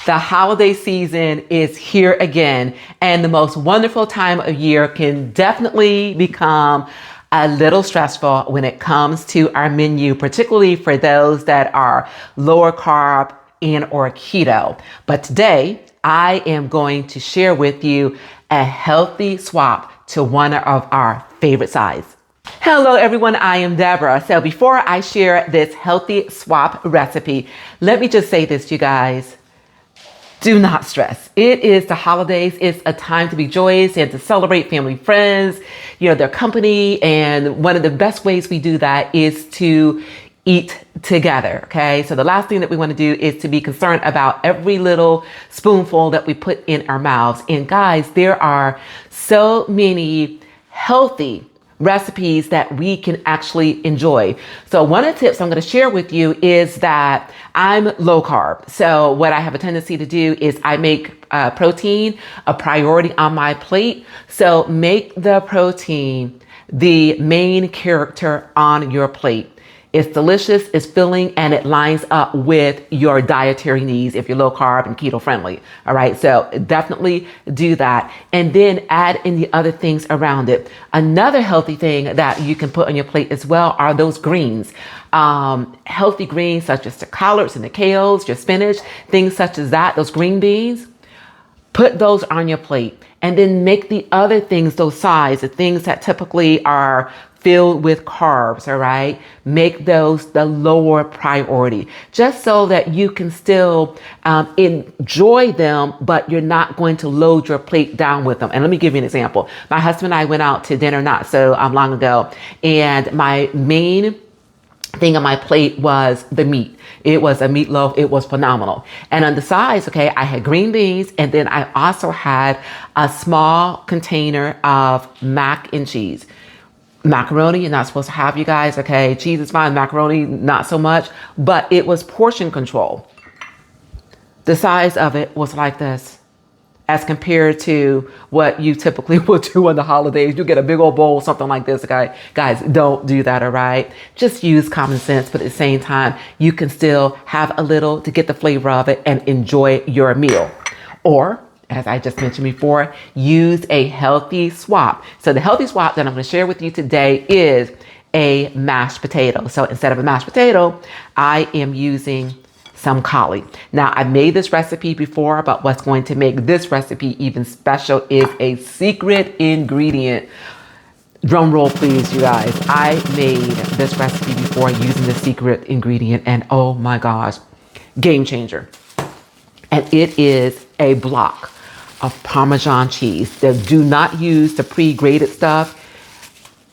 The holiday season is here again, and the most wonderful time of year can definitely become a little stressful when it comes to our menu, particularly for those that are lower carb and or keto. But today I am going to share with you a healthy swap to one of our favorite sides. Hello everyone, I am Deborah. So before I share this healthy swap recipe, let me just say this, you guys. Do not stress. It is the holidays. It's a time to be joyous and to celebrate family, friends, their company. And one of the best ways we do that is to eat together. Okay. So the last thing that we want to do is to be concerned about every little spoonful that we put in our mouths. And guys, there are so many healthy recipes that we can actually enjoy. So one of the tips I'm going to share with you is that I'm low carb. So what I have a tendency to do is I make protein a priority on my plate. So make the protein the main character on your plate. It's delicious, it's filling, and it lines up with your dietary needs if you're low carb and keto friendly. All right, so definitely do that. And then add in the other things around it. Another healthy thing that you can put on your plate as well are those greens. Healthy greens such as the collards and the kales, your spinach, things such as that, those green beans. Put those on your plate and then make the other things, those sides, the things that typically are filled with carbs, all right? Make those the lower priority, just so that you can still enjoy them, but you're not going to load your plate down with them. And let me give you an example. My husband and I went out to dinner not so long ago, and my main thing on my plate was the meat. It was a meatloaf. It was phenomenal. And on the sides, okay, I had green beans, and then I also had a small container of mac and cheese. Macaroni, you're not supposed to have, you guys, okay? Cheese is fine, macaroni, not so much, but it was portion control. The size of it was like this, as compared to what you typically would do on the holidays. You get a big old bowl, something like this, okay? Guys, don't do that, all right? Just use common sense, but at the same time, you can still have a little to get the flavor of it and enjoy your meal. Or, as I just mentioned before, use a healthy swap. So the healthy swap that I'm going to share with you today is a mashed potato. So instead of a mashed potato, I am using some cauli. Now, I made this recipe before, but what's going to make this recipe even special is a secret ingredient. Drum roll, please, you guys. I made this recipe before using the secret ingredient, and oh my gosh, game changer. And it is a block of Parmesan cheese. That do not use the pre-grated stuff.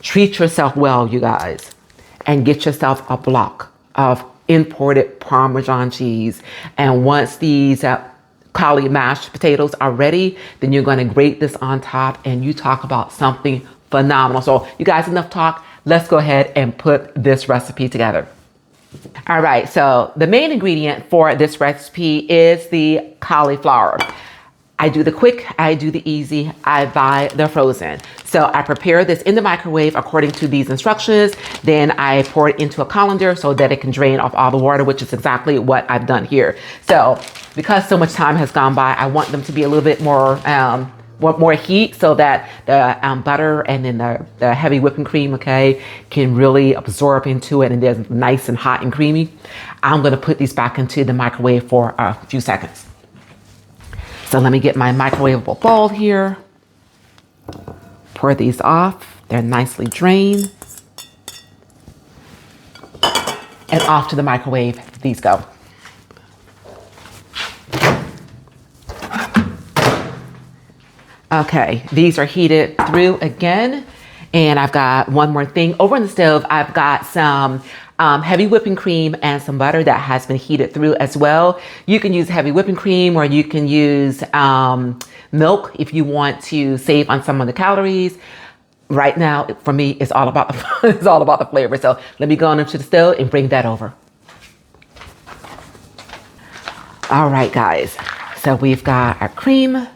Treat yourself well, you guys, and get yourself a block of imported Parmesan cheese. And once these cauli mashed potatoes are ready, then you're going to grate this on top, and you talk about something phenomenal. So you guys, enough talk. Let's go ahead and put this recipe together. All right, so the main ingredient for this recipe is the cauliflower. I do the quick, I do the easy, I buy the frozen. So I prepare this in the microwave according to these instructions. Then I pour it into a colander so that it can drain off all the water, which is exactly what I've done here. So because so much time has gone by, I want them to be a little bit more heat so that the butter and then the heavy whipping cream, okay, can really absorb into it and it's nice and hot and creamy. I'm gonna put these back into the microwave for a few seconds. So let me get my microwavable bowl here. Pour these off. They're nicely drained. And off to the microwave these go. Okay, these are heated through again. And I've got one more thing. Over on the stove, I've got some heavy whipping cream and some butter that has been heated through as well. You can use heavy whipping cream, or you can use milk if you want to save on some of the calories. Right now, for me, it's all about the flavor. So let me go on into the stove and bring that over. All right, guys. So we've got our cream.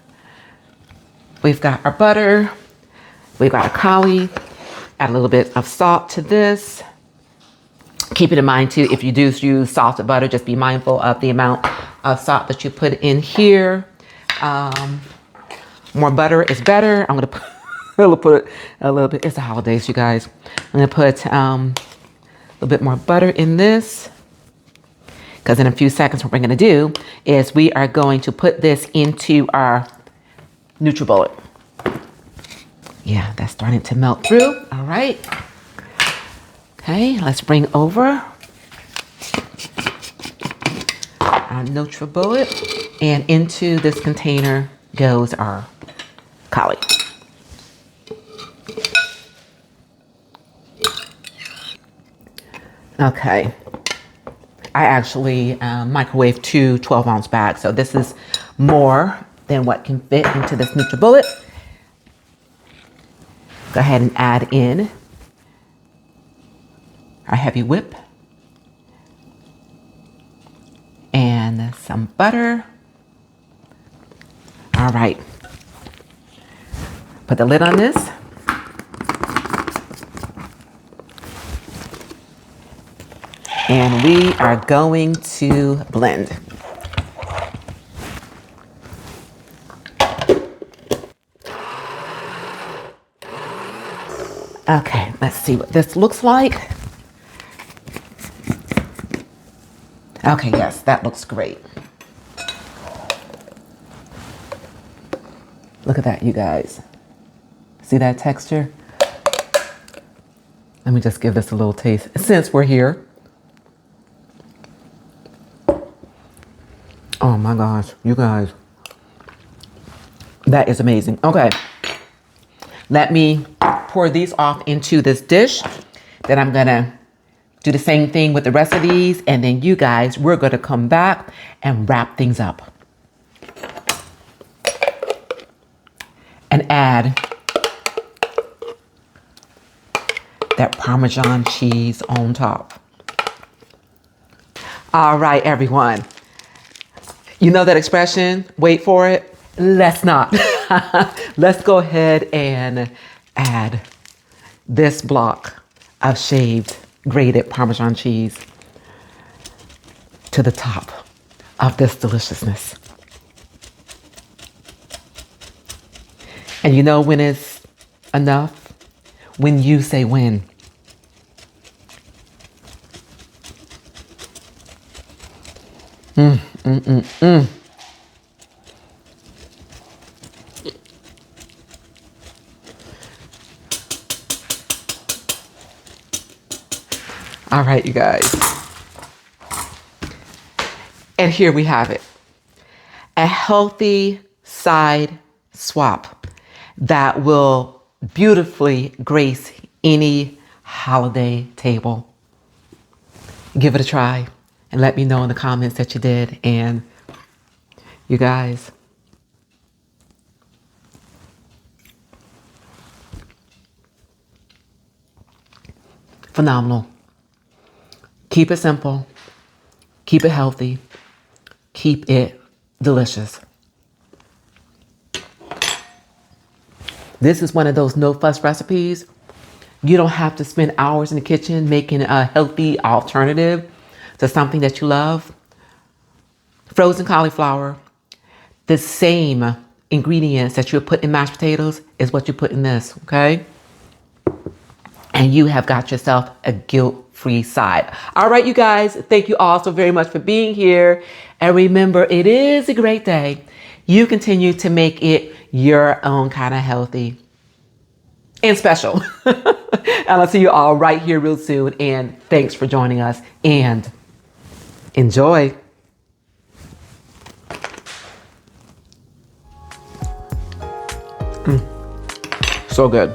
We've got our butter. We've got our cauli. Add a little bit of salt to this. Keep it in mind too, if you do use salted butter, just be mindful of the amount of salt that you put in here. More butter is better. I'm gonna put a little bit. It's the holidays, you guys. I'm gonna put a little bit more butter in this, because in a few seconds what we're gonna do is we are going to put this into our NutriBullet. Yeah, that's starting to melt through. All right. Okay, let's bring over our NutriBullet, and into this container goes our cauli. Okay, I actually microwaved 2 12-ounce bags, so this is more than what can fit into this NutriBullet. Go ahead and add in our heavy whip and some butter. All right, put the lid on this. And we are going to blend. Okay, let's see what this looks like. Okay, yes, that looks great. Look at that, you guys. See that texture? Let me just give this a little taste since we're here. Oh my gosh, you guys. That is amazing. Okay. Let me pour these off into this dish. Then I'm gonna do the same thing with the rest of these. And then you guys, we're gonna come back and wrap things up. And add that Parmesan cheese on top. All right, everyone. You know that expression, wait for it? Let's not. Let's go ahead and add this block of shaved, grated Parmesan cheese to the top of this deliciousness. And you know when it's enough? When you say when. All right, you guys. And here we have it. A healthy side swap that will beautifully grace any holiday table. Give it a try and let me know in the comments that you did. And you guys, phenomenal. Keep it simple, keep it healthy, keep it delicious. This is one of those no fuss recipes. You don't have to spend hours in the kitchen making a healthy alternative to something that you love. Frozen cauliflower, the same ingredients that you put in mashed potatoes is what you put in this, okay? And you have got yourself a guilt-free side. All right, you guys, thank you all so very much for being here. And remember, it is a great day. You continue to make it your own kind of healthy and special. And I'll see you all right here real soon. And thanks for joining us and enjoy. So good.